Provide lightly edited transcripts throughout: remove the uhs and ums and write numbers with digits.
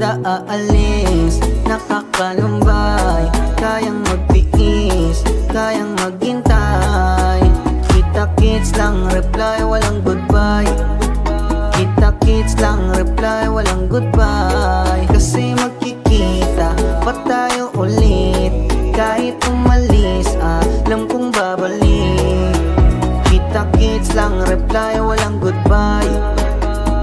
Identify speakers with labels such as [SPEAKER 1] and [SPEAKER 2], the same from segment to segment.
[SPEAKER 1] kada aalis, nakakalumbay, kayang magtiis, kayang maghintay. Kita-kits lang reply, walang goodbye. Kita-kits lang reply, walang goodbye. Kasi magkikita pa tayo ulit. Kahit umalis, alam kong babalik. Kita-kits lang reply, walang goodbye.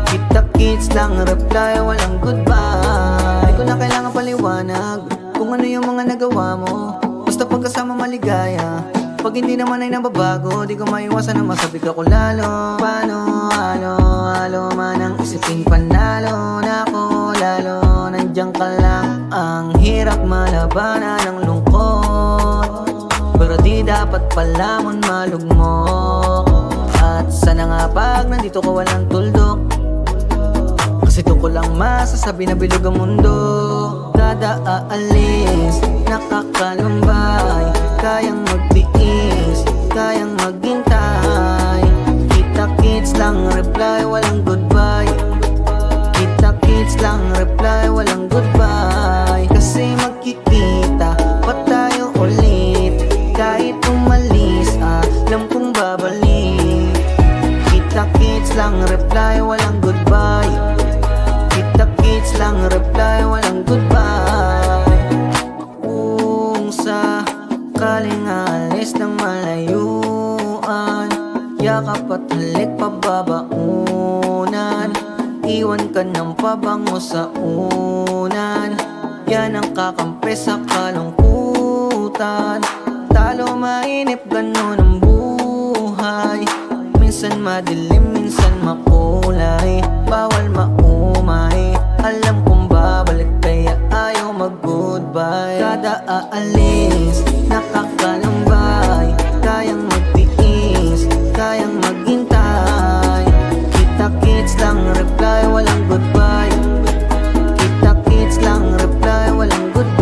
[SPEAKER 1] Kita-kits lang reply, walang goodbye. Di ko na kailangan paliwanag kung ano yung mga nagawa mo. Basta pagkasama maligaya. Pag hindi naman ay nababago, di ko maiwasan na masabik ako lalo. Paano, halo man ang isipin panalo na ako lalo. Nandiyan ka lang, ang hirap malabanan ng lungkot. Pero di dapat palamon malugmok. At sana nga pag nandito ka walang tuldok. Kasi doon ko lang masasabi na bilog ang mundo. Kada aalis, nakakalumbay, kayang magtiis, kayang maghintay. Kita-kits lang reply, walang goodbye. Kita-kits lang reply, walang goodbye. Kasi magkikita pa tayo ulit. Kahit umalis, alam kong babalik. Kita-kits lang reply, walang goodbye. Kita-kits lang reply, walang goodbye. Kung sakaling alis ng malayuan, yakap at halik pababaunan. Iwan ka ng pabango sa unan. Yan ang kakampi sa kalungkutan. Talo mainip, ganun ang buhay. Minsan madilim, minsan makulay. Bawal maumay, alam kong babalik kaya ayaw mag-goodbye. Kada aalis, nakakalumbay, kayang magtiis, kayang maghintay. Kita-kits lang reply, walang goodbye. Kita-kits lang reply, walang goodbye.